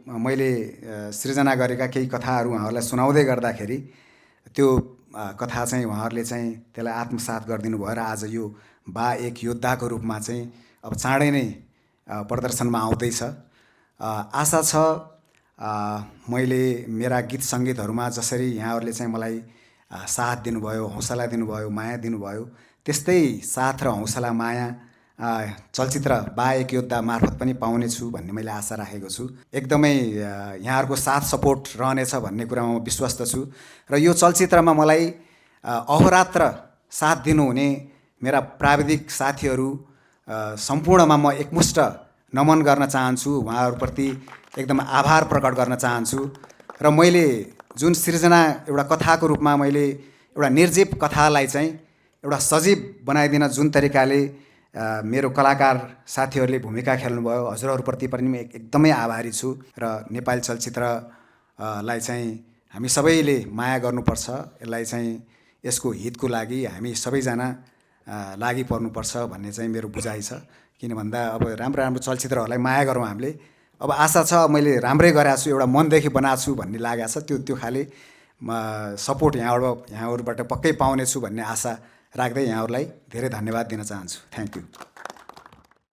मैले सृजना गरेका केही कथाहरू उहाँहरूलाई सुनाउँदै गर्दाखेरि त्यो कथा चाहिँ उहाँहरूले चाहिँ त्यसलाई आत्मसात गरिदिनु भयो र आज यो बा एक योद्धाको रूपमा चाहिँ अब चाँडै नै प्रदर्शनमा आउँदैछ। आशा छ मैले मेरा गीत सङ्गीतहरूमा जसरी यहाँहरूले चाहिँ मलाई साथ दिनुभयो, हौसला दिनुभयो, माया दिनुभयो, त्यस्तै साथ र हौसला माया चलचित्र बा एक योद्धा मार्फत पनि पाउनेछु भन्ने मैले आशा राखेको छु। एकदमै यहाँहरूको साथ सपोर्ट रहनेछ भन्ने कुरामा म विश्वस्त छु र यो चलचित्रमा मलाई अहोरात्र साथ दिनुहुने मेरा प्राविधिक साथीहरू सम्पूर्णमा म एकमुष्ट नमन गर्न चाहन्छु। उहाँहरूप्रति एकदम आभार प्रकट गर्न चाहन्छु र मैले जुन सृजना एउटा कथाको रूपमा मैले एउटा निर्जीव कथालाई चाहिँ एउटा सजीव बनाइदिन जुन तरिकाले मेरो कलाकार साथीहरूले भूमिका खेल्नुभयो, हजुरहरूप्रति पनि म एकदमै आभारी छु र नेपाली चलचित्रलाई चाहिँ हामी सबैले माया गर्नुपर्छ। यसलाई चाहिँ यसको हितको लागि हामी सबैजना लागि पर्नुपर्छ भन्ने चाहिँ मेरो बुझाइ छ। किन भन्दा अब राम्रो राम्रो चलचित्रहरूलाई माया गरौँ हामीले। अब आशा छ मैले राम्रै गरेको छु, एउटा मनदेखि बनाएको छु भन्ने लागेको छ। त्यो खाले सपोर्ट यहाँहरूबाट पक्कै पाउनेछु भन्ने आशा राख्दै यहाँहरूलाई धेरै धन्यवाद दिन चाहन्छु। Thank you.